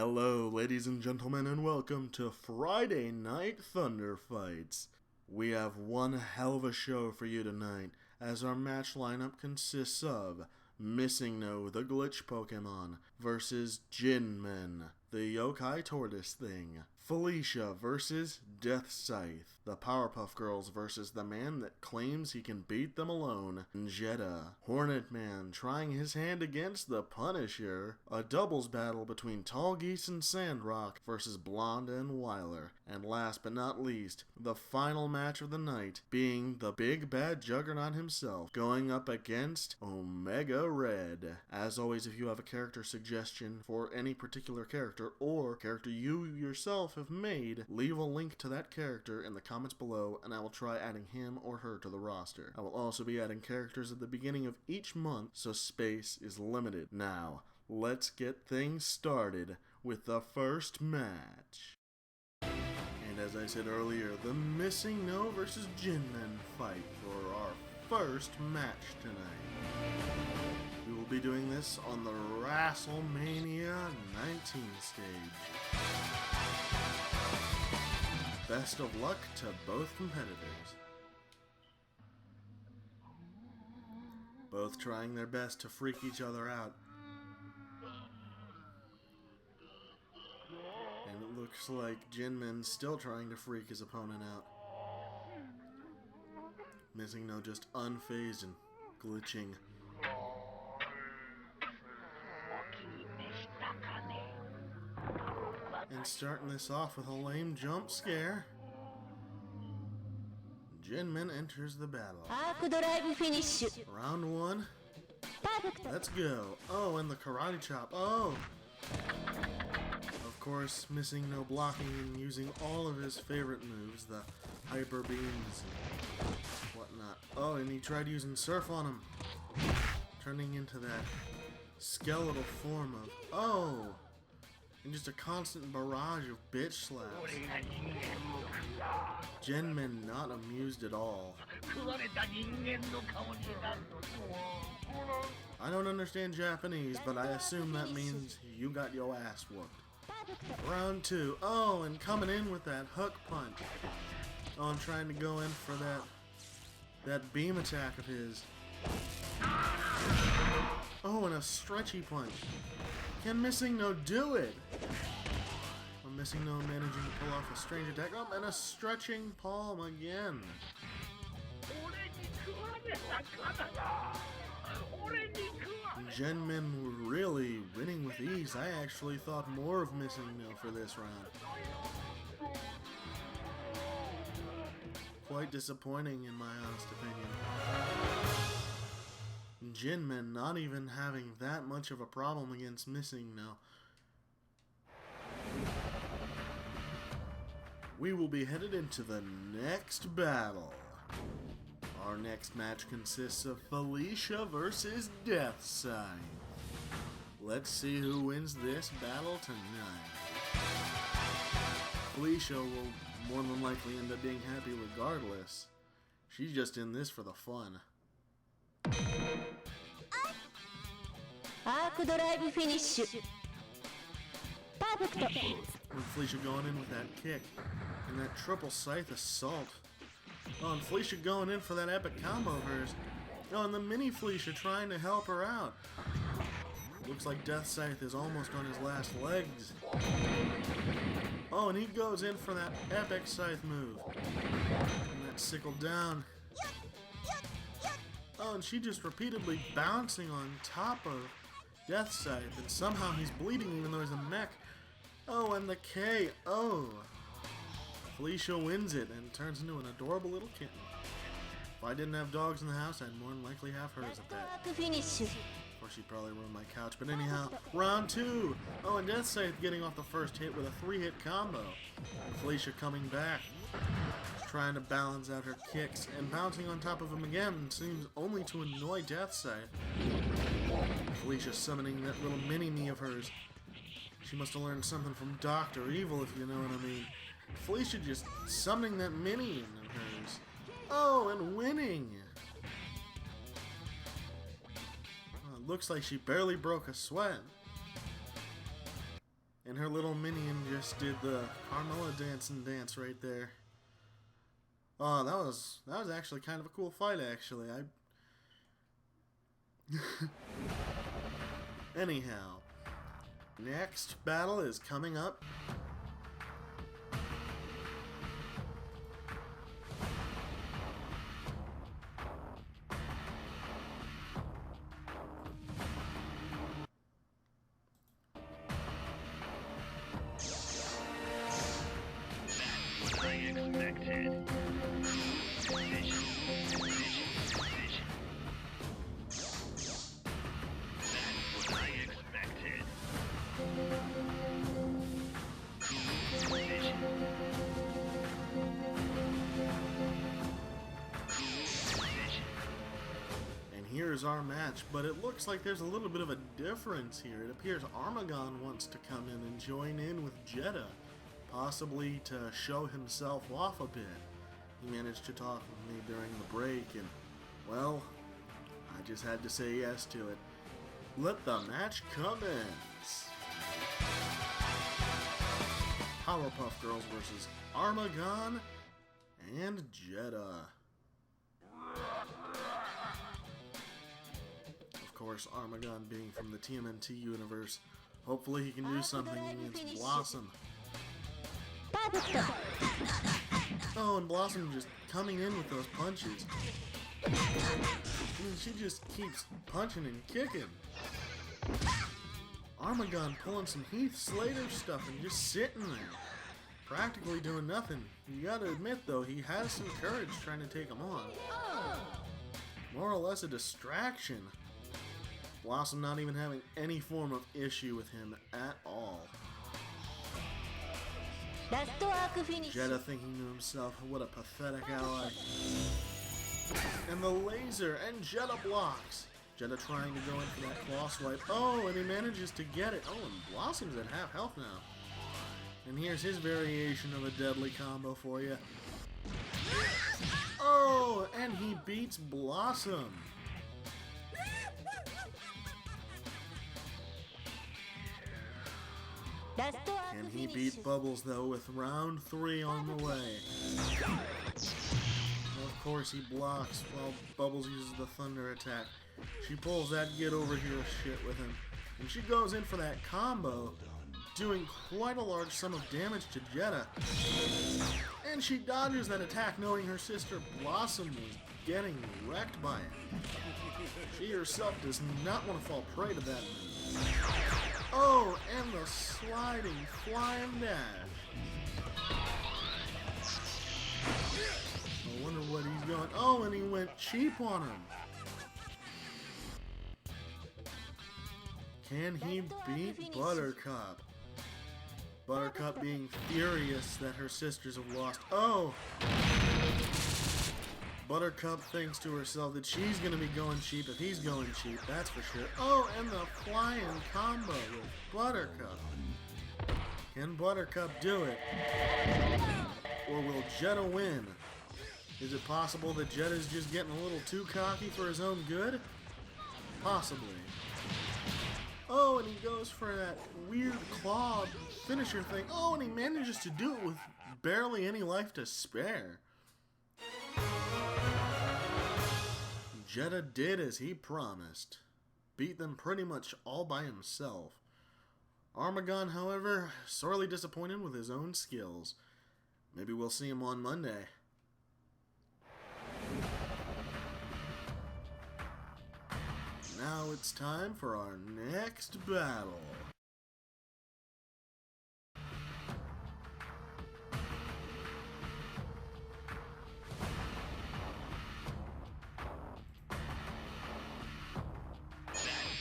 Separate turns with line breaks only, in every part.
Hello, ladies and gentlemen, and welcome to Friday Night Thunder Fights. We have one hell of a show for you tonight, as our match lineup consists of Missing No, the Glitch Pokemon, versus Jinmen, the Yokai Tortoise Thing, Felicia versus Death Scythe, the Powerpuff Girls versus the man that claims he can beat them alone, Jetta, Hornet Man trying his hand against the Punisher, a doubles battle between Tall Geese and Sandrock versus Blonde and Weiler, and last but not least, the final match of the night being the big bad Juggernaut himself going up against Omega Red. As always, if you have a character suggestion for any particular character or character you yourself have made, leave a link to that character in the comments below and I will try adding him or her to the roster. I will also be adding characters at the beginning of each month, so space is limited. Now, let's get things started with the first match. And as I said earlier, the Missing No versus Jinmen fight for our first match tonight. We will be doing this on the WrestleMania 19 stage. Best of luck to both competitors. Both trying their best to freak each other out. And it looks like Jinmen's still trying to freak his opponent out. Missing No just unfazed and glitching. And starting this off with a lame jump scare, Jinmen enters the battle. Round one. Let's go. Oh, and the karate chop. Oh! Of course, Missing No blocking and using all of his favorite moves, the hyper beams and whatnot. Oh, and he tried using surf on him, turning into that skeletal form of... Oh! And just a constant barrage of bitch slaps. Jinmen not amused at all. I don't understand Japanese, but I assume that means you got your ass whooped. Round two. Oh, and coming in with that hook punch. Oh, I'm trying to go in for that beam attack of his. Oh, and a stretchy punch. Can Missing No do it? I'm Missing No managing to pull off a strange attack. Oh, and a stretching palm again. Jinmen were really winning with ease. I actually thought more of Missing No for this round. Quite disappointing in my honest opinion. Jinmen not even having that much of a problem against Missing No. We will be headed into the next battle. Our next match consists of Felicia versus Death Scythe. Let's see who wins this battle tonight. Felicia will more than likely end up being happy regardless. She's just in this for the fun. And Felicia going in with that kick and that triple scythe assault. Oh, and Felicia going in for that epic combo of hers. Oh, and the mini Felicia trying to help her out. Looks like Death Scythe is almost on his last legs. Oh, and he goes in for that epic scythe move. And that sickle down. Oh, and she just repeatedly bouncing on top of Death Scythe, and somehow he's bleeding even though he's a mech. Oh, and the KO. Felicia wins it and turns into an adorable little kitten. If I didn't have dogs in the house, I'd more than likely have her as a pet. Of course, she'd probably ruin my couch, but anyhow, round two. Oh, and Death Scythe getting off the first hit with a 3-hit combo. And Felicia coming back, trying to balance out her kicks, and bouncing on top of him again seems only to annoy Death Scythe. Felicia summoning that little mini-me of hers. She must have learned something from Dr. Evil, if you know what I mean. Felicia just summoning that mini of hers. Oh, and winning! Looks like she barely broke a sweat. And her little minion just did the Carmella dance right there. Oh, that was actually kind of a cool fight, actually. Anyhow, next battle is coming up. Here's our match, but it looks like there's a little bit of a difference here. It appears Armagon wants to come in and join in with Jeddah, possibly to show himself off a bit. He managed to talk with me during the break, and, well, I just had to say yes to it. Let the match commence! Powerpuff Girls versus Armagon and Jeddah. Of course, Armagon being from the TMNT universe, hopefully he can do something against Blossom. Oh, and Blossom just coming in with those punches. I mean, she just keeps punching and kicking. Armagon pulling some Heath Slater stuff and just sitting there, practically doing nothing. You gotta admit, though, he has some courage trying to take him on. More or less a distraction. Blossom not even having any form of issue with him at all. Jeddah thinking to himself, what a pathetic ally. And the laser, and Jeddah blocks. Jeddah trying to go in for that claw swipe. Oh, and he manages to get it. Oh, and Blossom's at half health now. And here's his variation of a deadly combo for you. Oh, and he beats Blossom. Can he beat Bubbles, though, with round 3 on the way? Well, of course he blocks while Bubbles uses the thunder attack. She pulls that get over here shit with him. And she goes in for that combo, doing quite a large sum of damage to Jeddah. And she dodges that attack knowing her sister Blossom was getting wrecked by it. She herself does not want to fall prey to that move. Oh, and the sliding flying dash. I wonder what he's going. Oh, and he went cheap on him. Can he beat Buttercup? Buttercup being furious that her sisters have lost. Oh! Buttercup thinks to herself that she's going to be going cheap if he's going cheap, that's for sure. Oh, and the flying combo with Buttercup. Can Buttercup do it? Or will Jeddah win? Is it possible that Jeddah's just getting a little too cocky for his own good? Possibly. Oh, and he goes for that weird claw finisher thing. Oh, and he manages to do it with barely any life to spare. Jeddah did as he promised. Beat them pretty much all by himself. Armagon, however, sorely disappointed with his own skills. Maybe we'll see him on Monday. Now it's time for our next battle.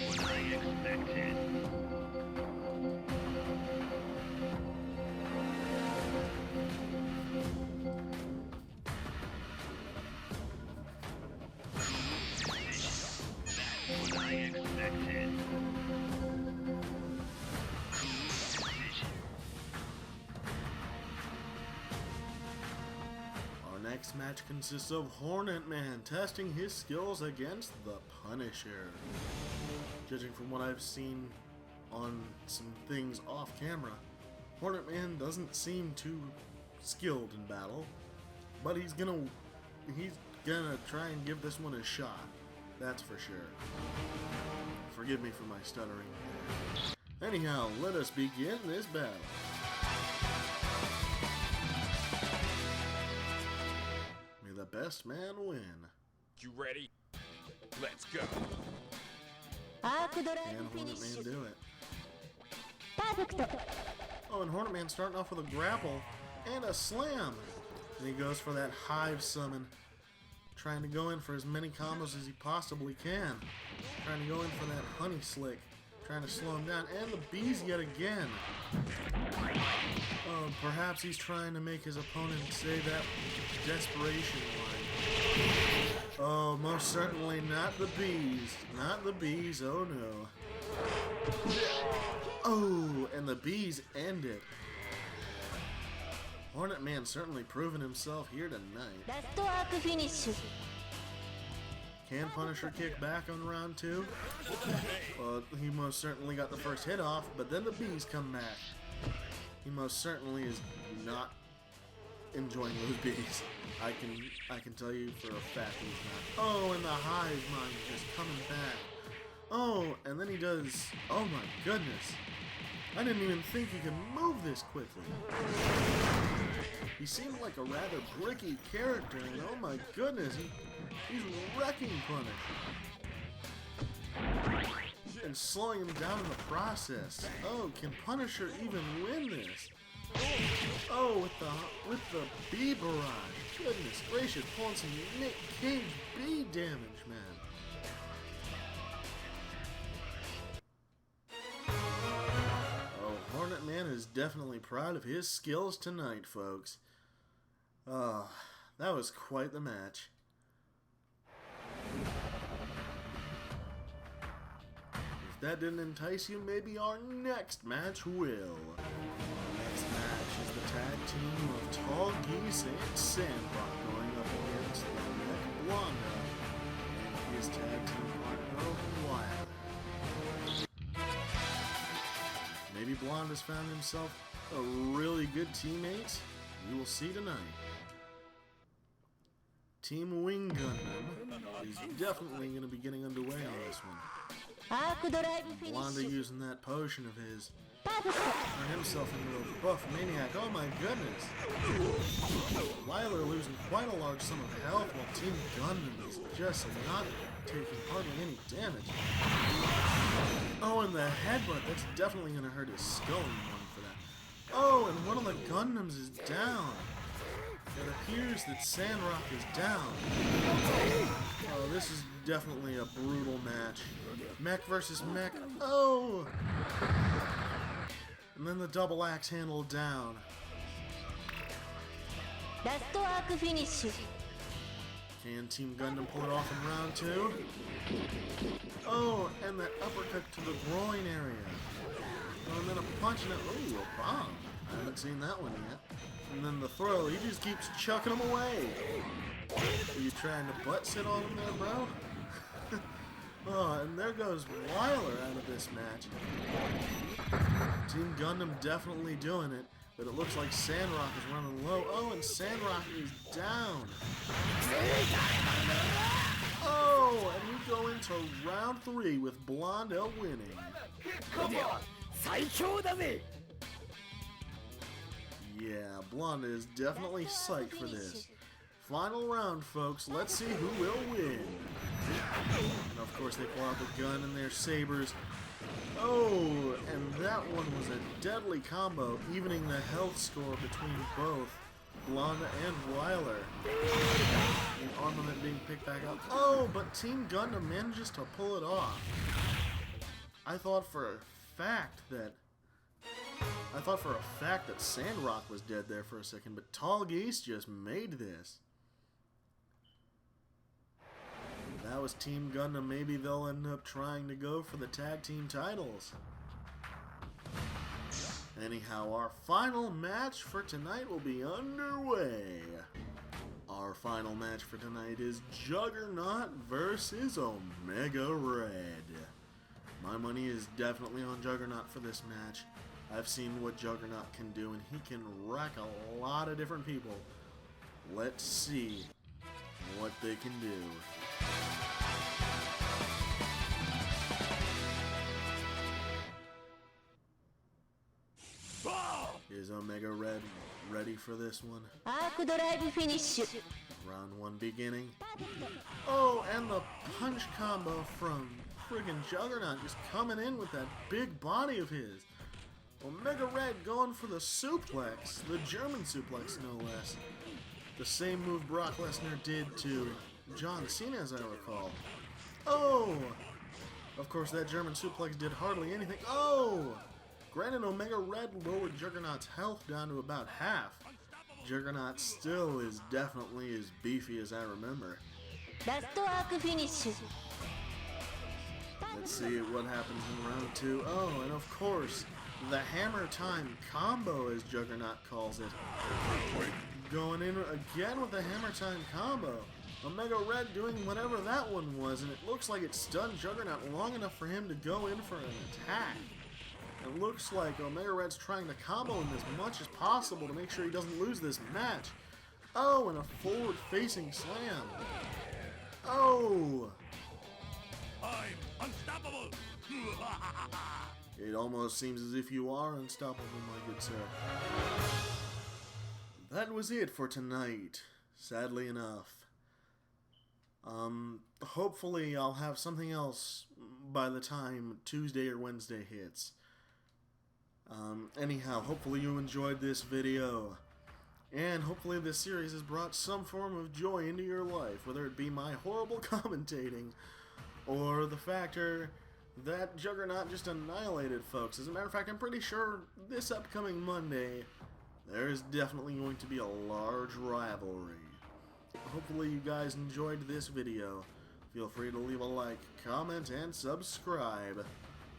What I expected.
Our next match consists of Hornet Man testing his skills against the Punisher. Judging from what I've seen on some things off camera, Hornet Man doesn't seem too skilled in battle, but he's gonna try and give this one a shot. That's for sure. Forgive me for my stuttering there. Anyhow, let us begin this battle. May the best man win.
You ready? Let's go.
Can Hornet Man do it? Oh, and Hornet Man starting off with a grapple and a slam. And he goes for that hive summon. Trying to go in for as many combos as he possibly can. Trying to go in for that honey slick. Trying to slow him down. And the bees yet again. Oh, perhaps he's trying to make his opponent say that desperation line. Oh, most certainly not the bees. Not the bees, oh no. Oh, and the bees end it. Hornet Man certainly proven himself here tonight. Can Punisher kick back on round 2? Well, he most certainly got the first hit off, but then the bees come back. He most certainly is not enjoying those bees. I can tell you for a fact he's not. Oh, and the hive mind just coming back. Oh, and then he does. Oh my goodness! I didn't even think he could move this quickly. He seemed like a rather bricky character, and oh my goodness, he's wrecking Punisher. And slowing him down in the process. Oh, can Punisher even win this? Oh, with the bee barrage. Goodness gracious, pulling some Nick Cage bee damage, man. Oh, Hornet Man is definitely proud of his skills tonight, folks. That was quite the match. If that didn't entice you, maybe our next match will. Our next match is the tag team of Tall Geese and Sandrock going up against the Mech Blonda and his tag team partner, Wild. Maybe Blonde has found himself a really good teammate. We will see tonight. Team Wing Gundam is definitely going to be getting underway on this one. Blonde using that potion of his. Turned himself into a buff maniac. Oh my goodness. Wyler losing quite a large sum of health while Team Gundam is just not taking hardly any damage. Oh, and the headbutt. That's definitely going to hurt his skull in one for that. Oh, and one of the Gundams is down. It appears that Sandrock is down. Oh, this is definitely a brutal match. Mech versus mech. Oh! And then the double axe handle down. Can Team Gundam pull it off in round 2? Oh, and that uppercut to the groin area. Oh, and then a punch and ooh, a bomb. I haven't seen that one yet. And then the throw, he just keeps chucking them away. Are you trying to butt sit on him there, bro? Oh, and there goes Wyler out of this match. Team Gundam definitely doing it, but it looks like Sandrock is running low. Oh, and Sandrock is down. Oh, and we go into round 3 with Blondell winning. Yeah, Blonde is definitely psyched for this. Final round, folks. Let's see who will win. And of course, they pull out the gun and their sabers. Oh, and that one was a deadly combo, evening the health score between both Blonde and Wyler. And armament being picked back up. Oh, but Team Gundam manages to pull it off. I thought for a fact that Sandrock was dead there for a second, but Tall Geese just made this. That was Team Gundam. Maybe they'll end up trying to go for the tag team titles. Anyhow, our final match for tonight will be underway. Our final match for tonight is Juggernaut versus Omega Red. My money is definitely on Juggernaut for this match. I've seen what Juggernaut can do, and he can wreck a lot of different people. Let's see what they can do. Is Omega Red ready for this one?
アークドライブフィニッシュ
Round 1 beginning. Oh, and the punch combo from friggin' Juggernaut just coming in with that big body of his. Omega Red going for the suplex, the German suplex no less. The same move Brock Lesnar did to John Cena, as I recall. Oh! Of course, that German suplex did hardly anything. Oh! Granted, Omega Red lowered Juggernaut's health down to about half. Juggernaut still is definitely as beefy as I remember.
ラストアークフィニッシュ
Let's see what happens in round 2. Oh, and of course, the Hammer Time combo, as Juggernaut calls it. Going in again with the Hammer Time combo. Omega Red doing whatever that one was, and it looks like it stunned Juggernaut long enough for him to go in for an attack. It looks like Omega Red's trying to combo him as much as possible to make sure he doesn't lose this match. Oh, and a forward-facing slam. Oh!
I'm unstoppable!
It almost seems as if you are unstoppable, my good sir. That was it for tonight, sadly enough. Hopefully I'll have something else by the time Tuesday or Wednesday hits. Anyhow, hopefully you enjoyed this video. And hopefully this series has brought some form of joy into your life, whether it be my horrible commentating, or the factor that Juggernaut just annihilated folks. As a matter of fact, I'm pretty sure this upcoming Monday, there's definitely going to be a large rivalry. Hopefully you guys enjoyed this video. Feel free to leave a like, comment, and subscribe.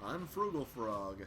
I'm Froogle Frog.